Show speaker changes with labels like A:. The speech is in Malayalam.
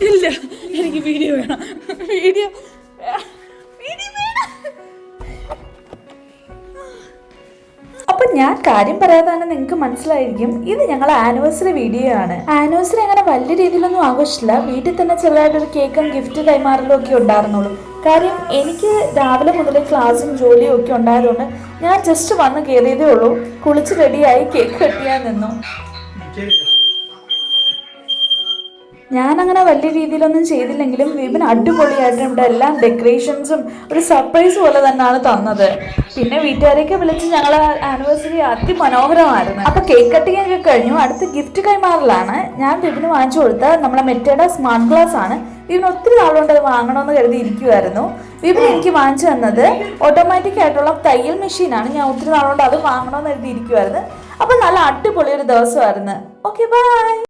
A: ഇല്ല, എനിക്ക് വീഡിയോ വേണം. വീഡിയോ അപ്പൊ ഞാൻ കാര്യം പറയാതെ തന്നെ നിങ്ങൾക്ക് മനസ്സിലായിരിക്കും, ഇത് ഞങ്ങളെ ആനിവേഴ്സറി വീഡിയോ ആണ്. ആനിവേഴ്സറി അങ്ങനെ വലിയ രീതിയിലൊന്നും ആഘോഷിച്ചില്ല. വീട്ടിൽ തന്നെ ചെറുതായിട്ടൊരു കേക്കും ഗിഫ്റ്റ് കൈമാറലും ഒക്കെ ഉണ്ടായിരുന്നുള്ളൂ. കാര്യം എനിക്ക് രാവിലെ മുതൽ ക്ലാസ്സും ജോലിയും ഒക്കെ ഉണ്ടായതുകൊണ്ട് ഞാൻ ജസ്റ്റ് വന്ന് കയറിയതേ ഉള്ളൂ. കുളിച്ച് റെഡിയായി കേക്ക് കട്ടിയാൻ നിന്നു. ഞാനങ്ങനെ വലിയ രീതിയിലൊന്നും ചെയ്തില്ലെങ്കിലും വിപിൻ അടിപൊളിയായിട്ട് ഇവിടെ എല്ലാം ഡെക്കറേഷൻസും ഒരു സർപ്രൈസ് പോലെ തന്നെയാണ് തന്നത്. പിന്നെ വീട്ടുകാരെയൊക്കെ വിളിച്ച് ഞങ്ങൾ ആനിവേഴ്സറി അതിമനോഹരമായിരുന്നു. അപ്പൊ കേക്ക് കട്ടിങ് ഒക്കെ കഴിഞ്ഞു. അടുത്ത് ഗിഫ്റ്റ് കൈമാറലാണ്. ഞാൻ വിപിന് വാങ്ങിച്ചു കൊടുത്ത നമ്മളെ മെറ്റയുടെ സ്മാർട്ട് ഗ്ലാസ് ആണ്. വിപിന് ഒത്തിരി നാളുകൊണ്ട് അത് വാങ്ങണമെന്ന് കരുതി ഇരിക്കുമായിരുന്നു. വിപിൻ എനിക്ക് വാങ്ങിച്ചു തന്നത് ഓട്ടോമാറ്റിക് ആയിട്ടുള്ള തയ്യൽ മെഷീനാണ്. ഞാൻ ഒത്തിരി നാളുകൊണ്ട് അത് വാങ്ങണമെന്ന് കരുതി ഇരിക്കുമായിരുന്നു. അപ്പൊ നല്ല അടിപൊളി ഒരു ദിവസമായിരുന്നു. Okay, by.